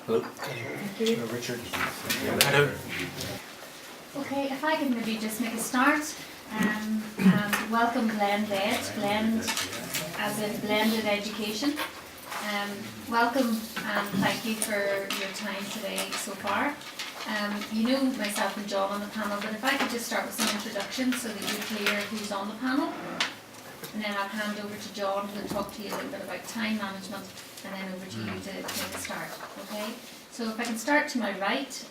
Hello. Thank you. Richard. Hello. Okay, if I could maybe just make a start. And welcome Blend Ed, Blend as in blended education. Welcome and thank you for your time today so far. You know myself and John on the panel, but if I could just start with some introductions so that you're clear who's on the panel. And then I'll hand over to John who will talk to you a little bit about time management, and then over to you to make a start. Okay? So if I can start to my right,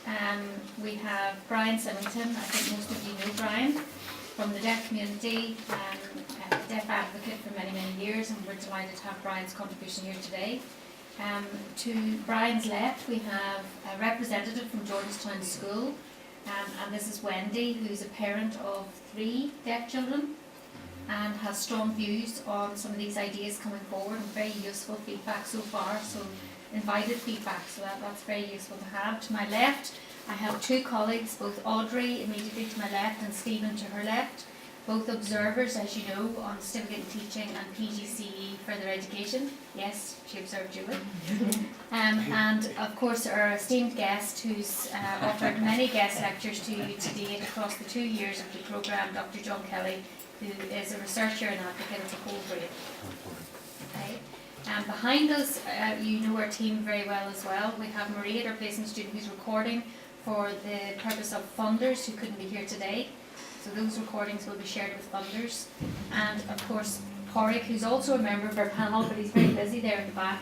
we have Brian Symington. I think most of you know Brian from the deaf community, a deaf advocate for many, many years, and we're delighted to have Brian's contribution here today. To Brian's left, we have a representative from Georgetown School, and this is Wendy, who's a parent of 3 deaf children and has strong views on some of these ideas coming forward, and very useful feedback so far, so invited feedback, so that's very useful to have. To my left, I have 2 colleagues, both Audrey immediately to my left and Stephen to her left, both observers, as you know, on certificate in teaching and PGCE further education. Yes, she observed Julie. And of course our esteemed guest who's offered many guest lectures to you to date across the 2 years of the programme, Dr. John Kelly, who is a researcher and advocate of the whole brain. Okay. Behind us, you know our team very well as well. We have Marie, our placement student, who's recording for the purpose of funders who couldn't be here today. So those recordings will be shared with funders. And of course, Corrick, who's also a member of our panel, but he's very busy there in the back,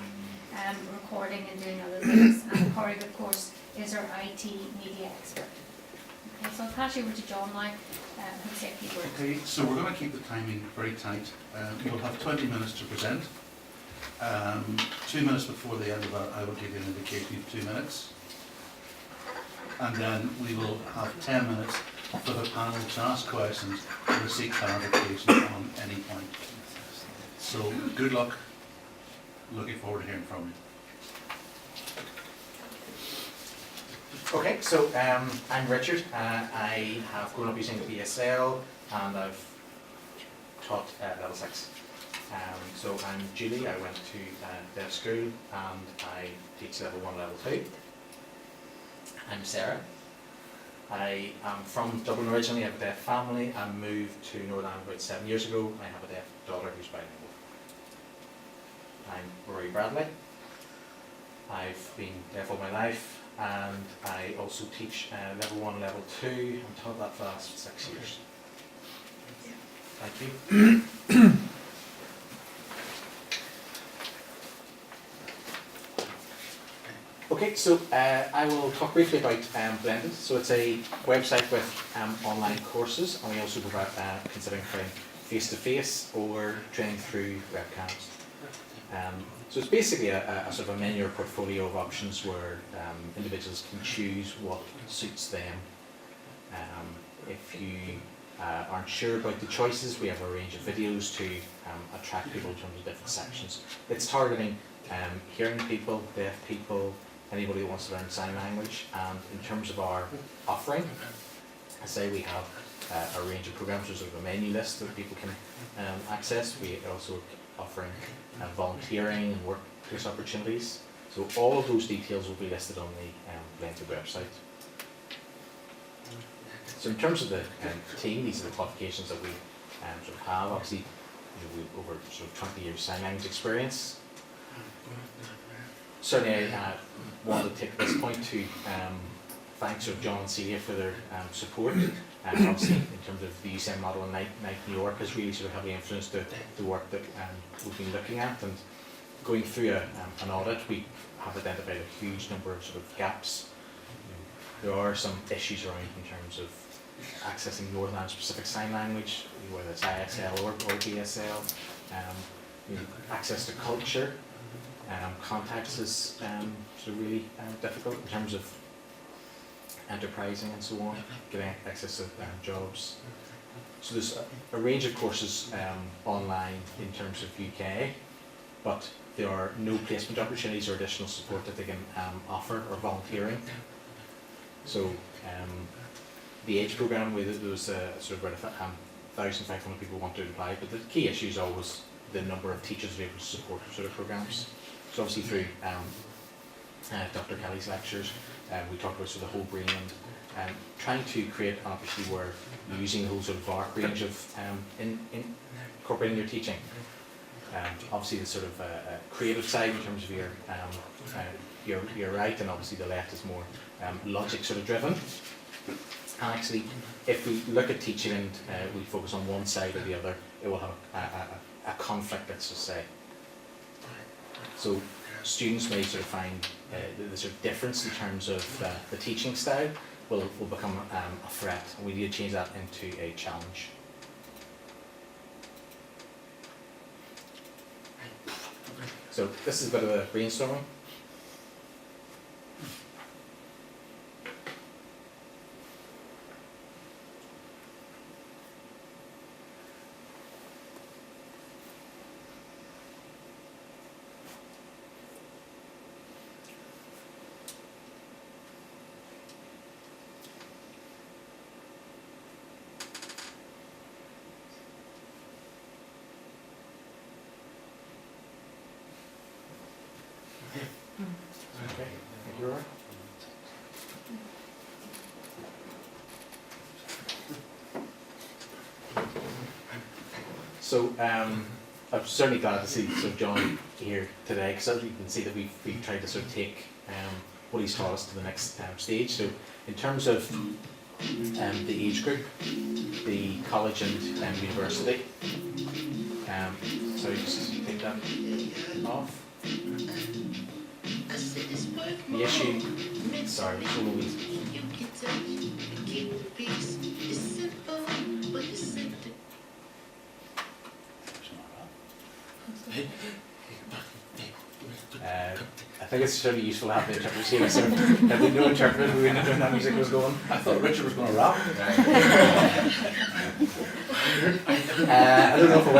recording and doing other things. And Corrick, of course, is our IT media expert. Okay, so I'll pass you over to John now, who'll say a few words. Okay, so we're going to keep the timing very tight. We'll have 20 minutes to present. 2 minutes before the end of that, I will give you an indication of 2 minutes. And then we will have 10 minutes for the panel to ask questions and to seek clarification on any point. So good luck. Looking forward to hearing from you. Okay, so I'm Richard. I have grown up using BSL and I've taught level 6. So I'm Julie. I went to deaf school and I teach level 1, level 2. I'm Sarah. I am from Dublin originally. I have a deaf family. I moved to Northern Ireland about 7 years ago. I have a deaf daughter who's bilingual. I'm Rory Bradley. I've been deaf all my life, and I also teach level 1, level 2. I've taught that for the last 6 years. Thank you. Okay, so I will talk briefly about Blended. So it's a website with online courses, and we also provide considering training face-to-face or training through webcams. So it's basically a sort of a menu or portfolio of options where individuals can choose what suits them. If you aren't sure about the choices, we have a range of videos to attract people in terms of different sections. It's targeting hearing people, deaf people, anybody who wants to learn sign language. And in terms of our offering, I say we have a range of programs. There's sort of a menu list that people can access. We are also offering volunteering and workplace opportunities. So all of those details will be listed on the Blended website. So in terms of the team, these are the qualifications that we sort of have. Obviously, we've over sort of 20 years sign language experience. Certainly, I want to take this point to thank sort of John and Celia for their support. Obviously, in terms of the UCM model in New York has really sort of heavily influenced the work that we've been looking at. And going through an audit, we have identified a huge number of sort of gaps. There are some issues around in terms of accessing Northern Ireland specific sign language, whether it's ISL or BSL, access to culture. Contacts is sort of really difficult in terms of enterprising and so on, getting access to jobs. So there's a range of courses online in terms of UK, but there are no placement opportunities or additional support that they can offer or volunteering. So the age programme, there was sort of about 1,500 people want to apply, but the key issue is always the number of teachers able to support sort of programs. So obviously through Dr. Kelly's lectures, we talked about sort of the whole brain and trying to create an opportunity where you're using the whole sort of VARC range of in incorporating your teaching. Obviously the sort of creative side in terms of your right, and obviously the left is more logic sort of driven. And actually, if we look at teaching and we focus on one side or the other, it will have a conflict, let's just say. So students may sort of find the sort of difference in terms of the teaching style will become a threat, and we need to change that into a challenge. So this is a bit of a brainstorming. Okay, you're right. So I'm certainly glad to see John here today, because as you can see that we've tried to sort of take what he's taught us to the next stage. So in terms of the age group, the college and university. So just take that off. The issue, sorry, which one are we? I think it's certainly useful to have the interpreter see so if we no interpreter, we wouldn't know when that music was going. I thought Richard was going to rap. I don't know if I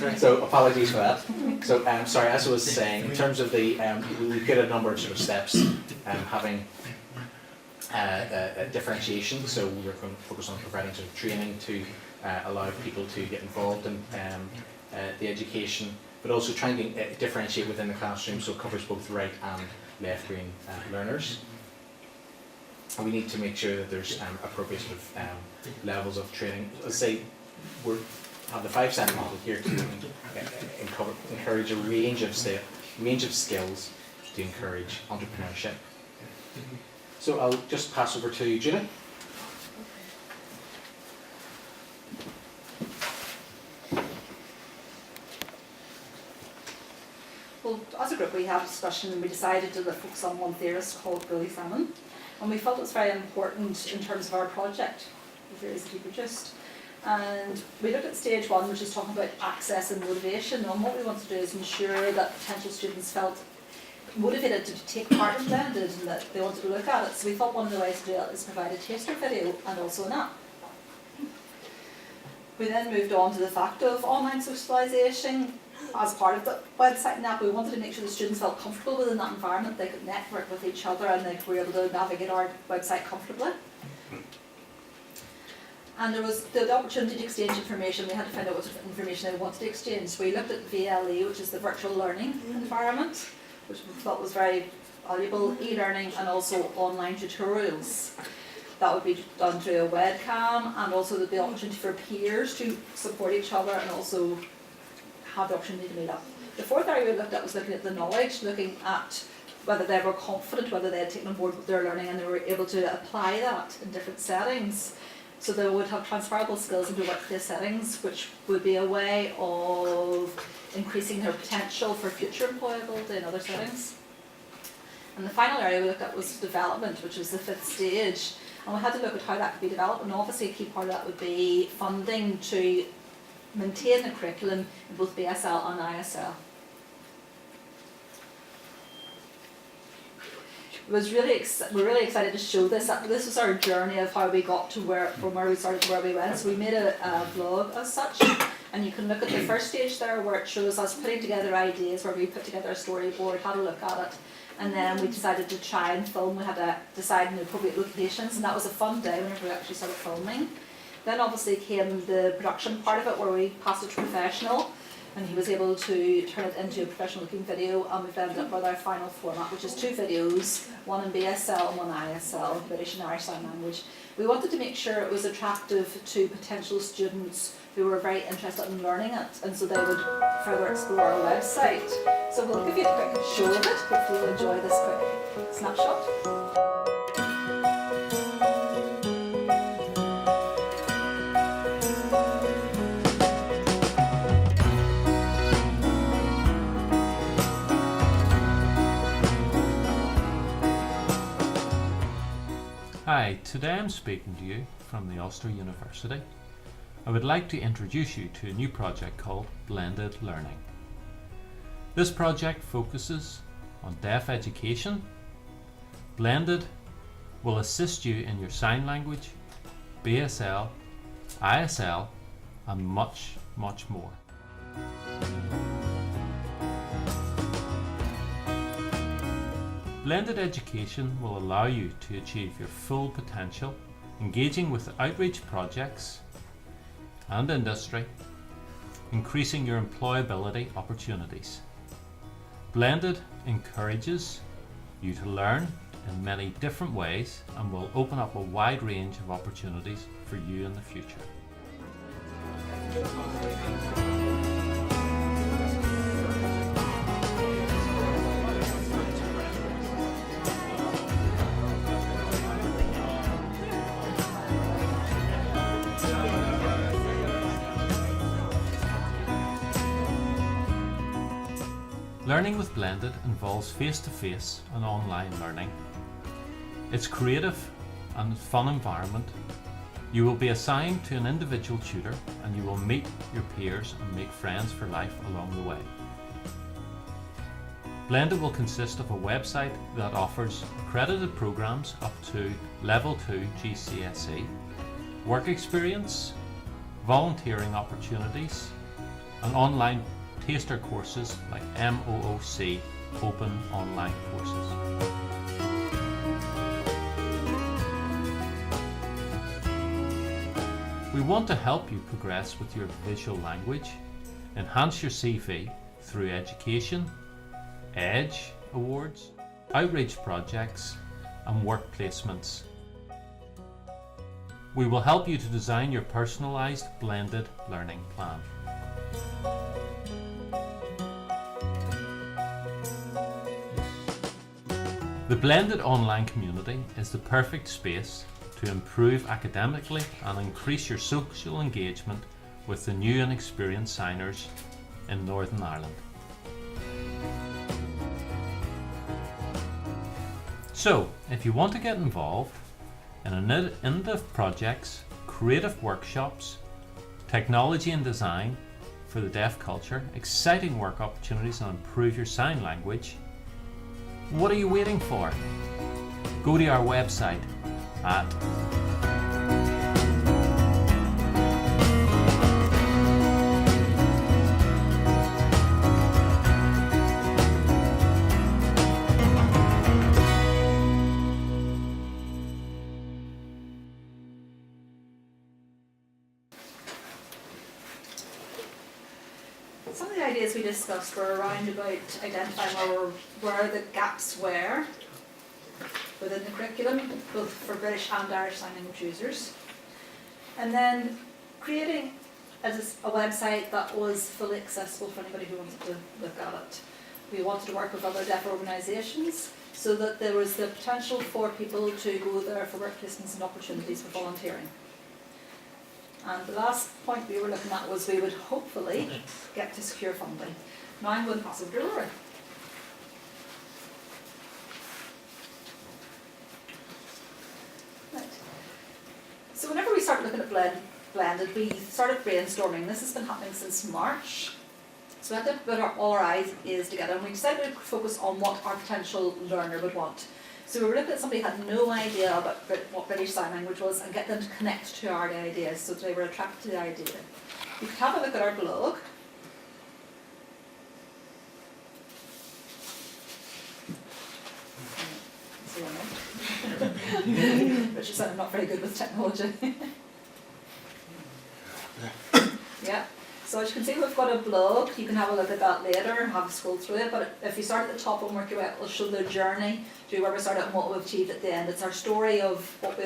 will. So apologies for that. So sorry, as I was saying, in terms of the, we get a number of sort of steps, having differentiation. So we're going to focus on providing sort of training to allow people to get involved in the education, but also trying to differentiate within the classroom, so it covers both right and left brain learners. And we need to make sure that there's appropriate sort of levels of training. Let's say we have the 5-step model here to encourage a range of skills to encourage entrepreneurship. So I'll just pass over to Judith. Well, as a group we had a discussion and we decided to focus on one theorist called Billy Salmon, and we felt it was very important in terms of our project, the theories that he produced. And we looked at stage 1, which is talking about access and motivation, and what we want to do is ensure that potential students felt motivated to take part in Blended and that they wanted to look at it. So we thought one of the ways to do it is provide a taster video and also an app. We then moved on to the fact of online socialisation. As part of the website and app, we wanted to make sure the students felt comfortable within that environment, they could network with each other and they were able to navigate our website comfortably. And there was the opportunity to exchange information. We had to find out what sort of information they wanted to exchange. So we looked at VLE, which is the virtual learning environment, which we thought was very valuable, e-learning and also online tutorials. That would be done through a webcam, and also there'd be the opportunity for peers to support each other and also have the opportunity to meet up. The fourth area we looked at was looking at the knowledge, looking at whether they were confident, whether they had taken on board what they're learning and they were able to apply that in different settings. So they would have transferable skills into workplace settings, which would be a way of increasing their potential for future employability in other settings. And the final area we looked at was development, which was the 5th stage. And we had to look at how that could be developed, and obviously a key part of that would be funding to maintain the curriculum in both BSL and ISL. We're really excited to show this. This was our journey of how we got to from where we started to where we went. So we made a vlog as such, and you can look at the first stage there where it shows us putting together ideas, where we put together a storyboard, had a look at it, And then we decided to try and film. We had to decide on the appropriate locations, and that was a fun day whenever we actually started filming. Then obviously came the production part of it, where we passed it to professional, and he was able to turn it into a professional looking video, and we've ended up with our final format, which is 2 videos, one in BSL and one ISL, British and Irish Sign Language. We wanted to make sure it was attractive to potential students who were very interested in learning it, and so they would further explore our website. So we'll give you a quick show of it. Hopefully you'll enjoy this quick snapshot. Hi, today I'm speaking to you from the Ulster University. I would like to introduce you to a new project called Blended Learning. This project focuses on deaf education. Blended will assist you in your sign language, BSL, ISL, and much, much more. Blended education will allow you to achieve your full potential, engaging with outreach projects and industry, increasing your employability opportunities. Blended encourages you to learn in many different ways and will open up a wide range of opportunities for you in the future. Learning with Blended involves face-to-face and online learning. It's creative and fun environment. You will be assigned to an individual tutor and you will meet your peers and make friends for life along the way. Blended will consist of a website that offers accredited programs up to Level 2 GCSE, work experience, volunteering opportunities, and online taster courses like MOOC open online courses. We want to help you progress with your visual language, enhance your CV through education, EDGE awards, outreach projects, and work placements. We will help you to design your personalised blended learning plan. The Blended online community is the perfect space to improve academically and increase your social engagement with the new and experienced signers in Northern Ireland. So, if you want to get involved in innovative projects, creative workshops, technology and design for the deaf culture, exciting work opportunities and improve your sign language, what are you waiting for? Go to our website at Some of the ideas we discussed were around about identifying where the gaps were within the curriculum, both for British and Irish Sign Language users. And then creating a website that was fully accessible for anybody who wanted to look at it. We wanted to work with other deaf organisations so that there was the potential for people to go there for work placements and opportunities for volunteering. And the last point we were looking at was we would hopefully get to secure funding. Now I'm going to pass over to Rory. Right. So whenever we started looking at Blended, we started brainstorming. This has been happening since March. So we had to put all our ideas together and we decided to focus on what our potential learner would want. So we were looking at somebody who had no idea about what British Sign Language was and get them to connect to our ideas so they were attracted to the idea. You can have a look at our blog. which is I'm not very good with technology. Yeah. So as you can see, we've got a blog. You can have a look at that later and have a scroll through it. But if you start at the top and work your way, it'll show the journey to where we started and what we've achieved at the end. It's our story of what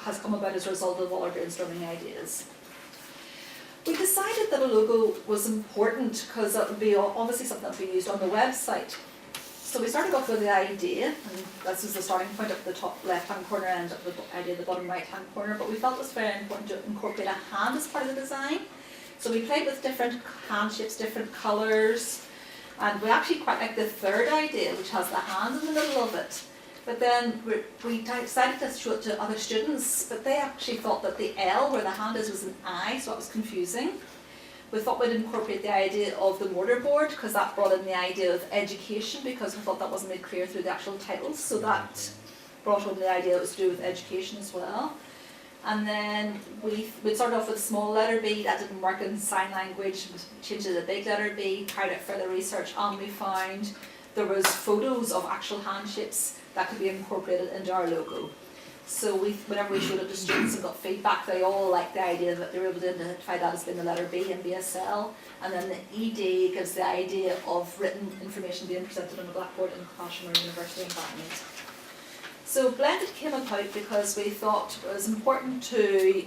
has come about as a result of all our brainstorming ideas. We decided that a logo was important because that would be obviously something that would be used on the website. So we started off with the idea, and this is the starting point up the top left-hand corner and up the idea at the bottom right-hand corner, but we felt it was very important to incorporate a hand as part of the design. So we played with different hand shapes, different colours, and we actually quite like the third idea, which has the hand in the middle of it. But then we decided to show it to other students, but they actually thought that the L where the hand is was an I, so that was confusing. We thought we'd incorporate the idea of the mortarboard because that brought in the idea of education, because we thought that wasn't made clear through the actual titles, so that brought in the idea that it was to do with education as well. And then we started off with a small letter B, that didn't work in sign language, we changed it to a big letter B, carried out further research, and we found there was photos of actual hand shapes that could be incorporated into our logo. So whenever we showed it to students and got feedback, they all liked the idea that they were able to identify that as being the letter B in BSL. And then the ED gives the idea of written information being presented on the blackboard in a classroom or university environment. So Blended came about because we thought it was important to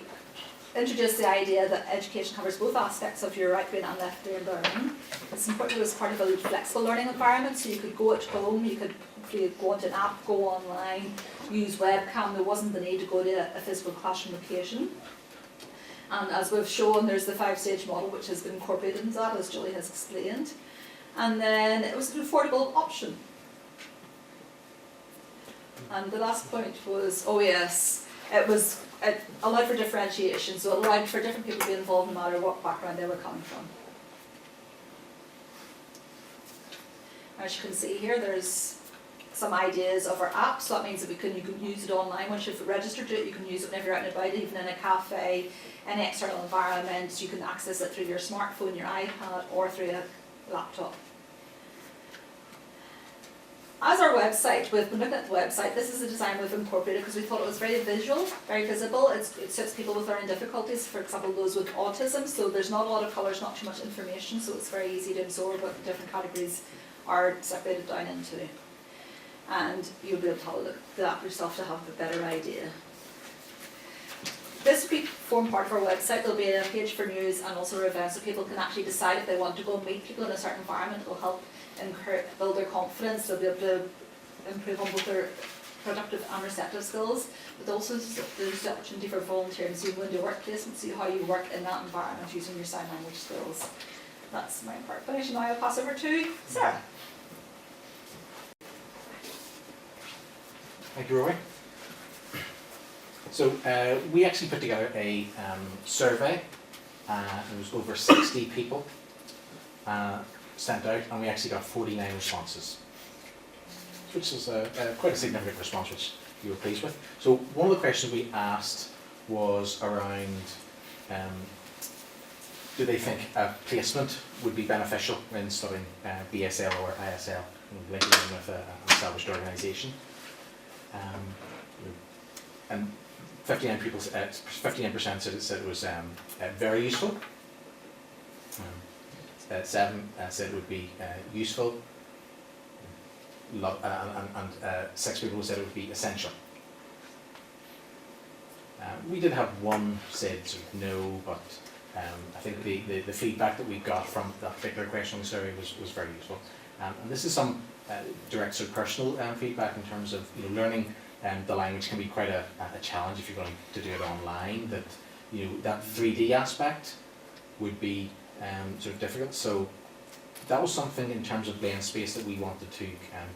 introduce the idea that education covers both aspects of your right brain and left brain learning. It's important as part of a flexible learning environment, so you could go at home, you could go onto an app, go online, use webcam. There wasn't the need to go to a physical classroom occasion. And as we've shown, there's the 5-stage model which has been incorporated into that, as Julie has explained. And then it was an affordable option. And the last point was, oh yes, it allowed for differentiation, so it allowed for different people to be involved no matter what background they were coming from. As you can see here, there's some ideas of our app, so that means that you can use it online. Once you've registered to it, you can use it whenever you're out and about, even in a cafe, any external environment. You can access it through your smartphone, your iPad, or through a laptop. As our website, we've been looking at the website, this is the design we've incorporated because we thought it was very visual, very visible. It suits people with learning difficulties, for example those with autism, so there's not a lot of colours, not too much information, so it's very easy to absorb what the different categories are separated down into. And you'll be able to have a look at that yourself to have a better idea. This will form part of our website. There'll be a page for news and also events, so people can actually decide if they want to go and meet people in a certain environment. It will help build their confidence. They'll be able to improve on both their productive and receptive skills, but also there's the opportunity for volunteering, so you go into a workplace and see how you work in that environment using your sign language skills. That's my part finished. Now I'll pass over to Sarah. Thank you, Roy. So we actually put together a survey. It was over 60 people sent out, and we actually got 49 responses, which is quite a significant response, which you were pleased with. So one of the questions we asked was around do they think a placement would be beneficial when studying BSL or ISL, linking in with an established organisation. And 59% said it was very useful. 7 said it would be useful, and 6 people said it would be essential. We did have one said sort of no, but I think the feedback that we got from that particular question on the survey was very useful. And this is some direct sort of personal feedback in terms of learning the language can be quite a challenge if you're going to do it online. That that 3D aspect would be sort of difficult. So that was something in terms of Blend Space that we wanted to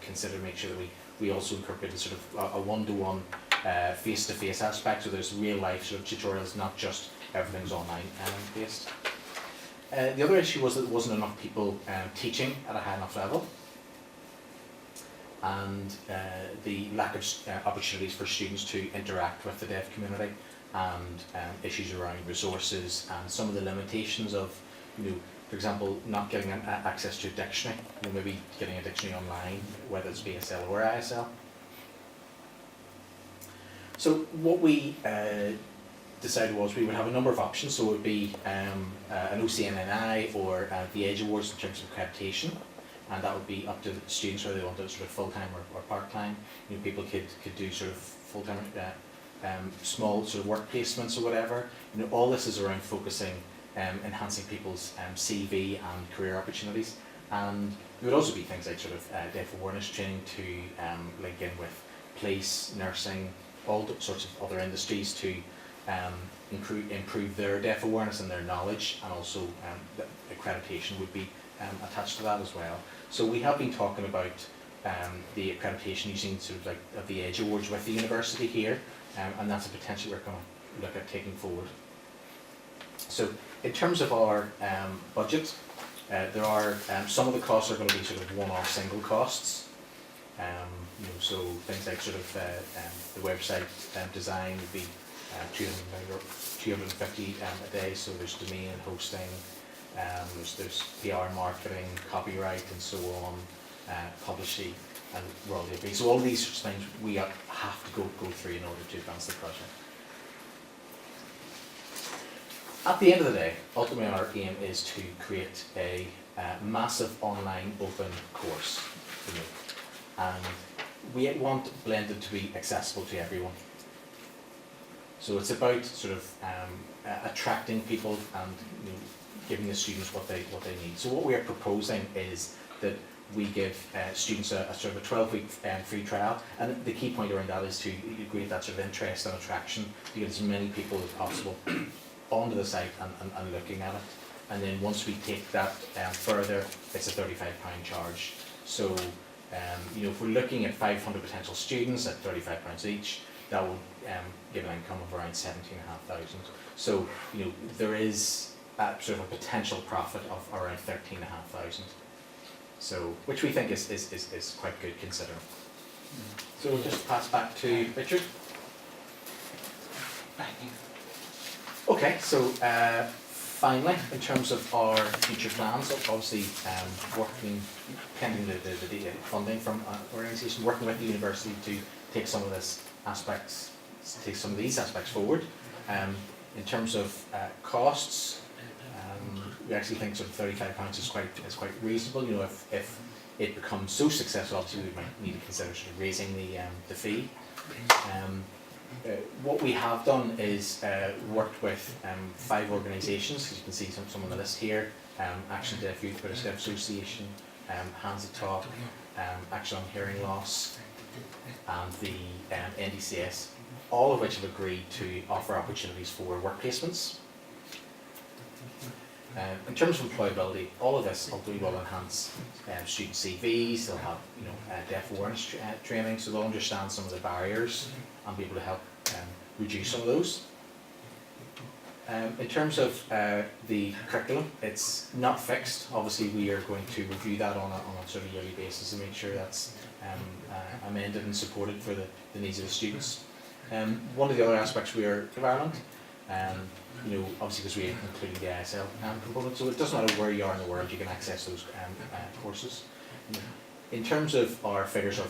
consider, make sure that we also incorporated sort of a one-to-one face-to-face aspect, so there's real life sort of tutorials, not just everything's online based. The other issue was that there wasn't enough people teaching at a high enough level, and the lack of opportunities for students to interact with the deaf community, and issues around resources and some of the limitations of, for example, not getting access to a dictionary, maybe getting a dictionary online, whether it's BSL or ISL. So what we decided was we would have a number of options. So it would be an OCNNI or the Edge Awards in terms of accreditation, and that would be up to the students whether they want it sort of full-time or part-time. You know, people could do sort of full-time, small sort of work placements or whatever. You know, all this is around focusing, enhancing people's CV and career opportunities. And there would also be things like sort of deaf awareness training to link in with police, nursing, all sorts of other industries to improve their deaf awareness and their knowledge, and also the accreditation would be attached to that as well. So we have been talking about the accreditation using sort of like the Edge Awards with the university here, and that's a potential we're going to look at taking forward. So in terms of our budget, there are some of the costs are going to be sort of one-off single costs. You know, so things like sort of the website design would be 250 a day. So there's domain hosting, there's PR marketing, copyright, and so on, publishing and royalty fees. So all of these sorts of things we have to go through in order to advance the project. At the end of the day, ultimately our aim is to create a massive online open course, you know, and we want Blended to be accessible to everyone. So it's about sort of attracting people and, you know, giving the students what they need. So what we are proposing is that we give students a sort of a 12-week free trial, and the key point around that is to create that sort of interest and attraction to get as many people as possible onto the site and looking at it. And then once we take that further, it's a £35 charge. So you know, if we're looking at 500 potential students at £35 each, that will give an income of around 17,500. So you know, there is sort of a potential profit of around 13,500. So, which we think is quite good considering. So we'll just pass back to Richard. Okay, so finally, in terms of our future plans, obviously working, pending the funding from our organisation, working with the university to take some of these aspects forward. In terms of costs, we actually think sort of £35 is quite reasonable. You know, if it becomes so successful, obviously we might need to consider sort of raising the fee. What we have done is worked with 5 organisations, as you can see some on the list here: Action Deaf Youth, British Deaf Association, Hands That Talk, Action on Hearing Loss, and the NDCS, all of which have agreed to offer opportunities for work placements. In terms of employability, all of this ultimately will enhance student CVs. They'll have, you know, deaf awareness training, so they'll understand some of the barriers and be able to help reduce some of those. In terms of the curriculum, it's not fixed. Obviously, we are going to review that on a sort of yearly basis and make sure that's amended and supported for the needs of the students. One of the other aspects we are in Ireland. You know, obviously because we are including the ISL component, so it doesn't matter where you are in the world, you can access those courses. In terms of our figures of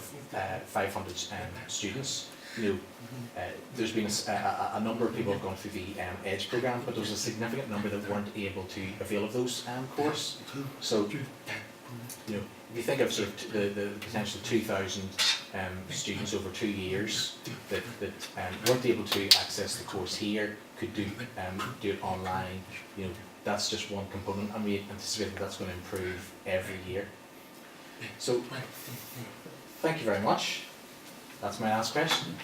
500 students, you know, there's been a number of people who have gone through the EDGE programme, but there was a significant number that weren't able to avail of those courses. So, you know, if you think of sort of the potential 2,000 students over 2 years that weren't able to access the course here, could do it online, you know, that's just one component, and we anticipate that that's going to improve every year. So, thank you very much. That's my last question.